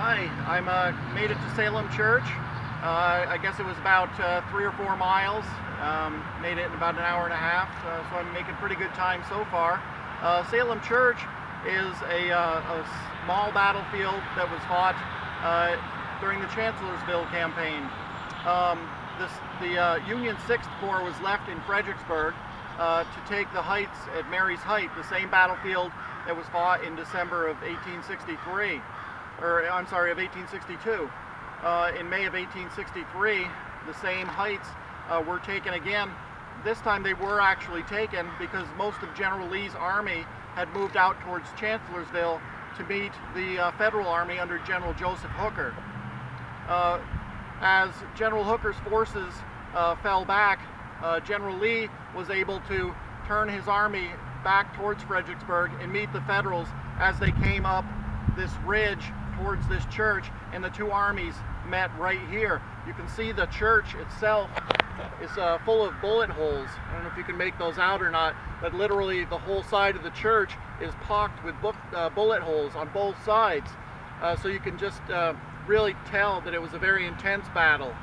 Hi, made it to Salem Church. I guess it was about 3 or 4 miles. Made it in about an hour and a half, so I'm making pretty good time so far. Salem Church is a small battlefield that was fought during the Chancellorsville campaign. The Union 6th Corps was left in Fredericksburg to take the heights at Mary's Height, the same battlefield that was fought in December of 1863. Of 1862. In May of 1863, the same heights were taken again. This time they were actually taken because most of General Lee's army had moved out towards Chancellorsville to meet the Federal Army under General Joseph Hooker. As General Hooker's forces fell back, General Lee was able to turn his army back towards Fredericksburg and meet the Federals as they came up this ridge towards this church, and the two armies met right here. You can see the church itself is full of bullet holes. I don't know if you can make those out or not, but literally the whole side of the church is pocked with bullet holes on both sides. So you can just really tell that it was a very intense battle.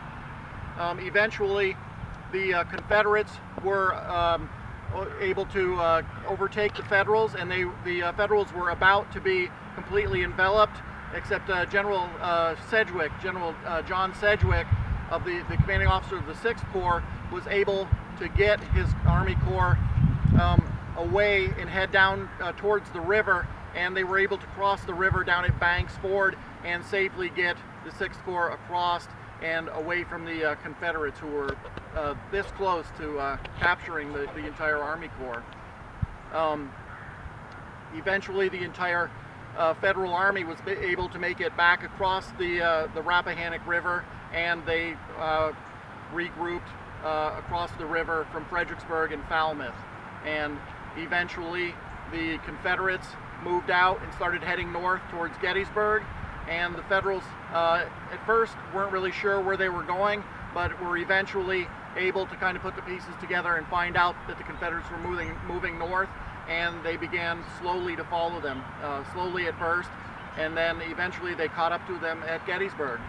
Eventually, the Confederates were able to overtake the Federals, and the Federals were about to be completely enveloped, except General John Sedgwick, of the commanding officer of the 6th Corps, was able to get his Army Corps away and head down towards the river, and they were able to cross the river down at Banks Ford and safely get the 6th Corps across and away from the Confederates, who were this close to capturing the entire Army Corps. Eventually, the entire Federal Army was able to make it back across the Rappahannock River, and they regrouped across the river from Fredericksburg and Falmouth. And eventually, the Confederates moved out and started heading north towards Gettysburg, and the Federals at first weren't really sure where they were going, but were eventually able to kind of put the pieces together and find out that the Confederates were moving north, and they began slowly to follow them, slowly at first, and then eventually they caught up to them at Gettysburg.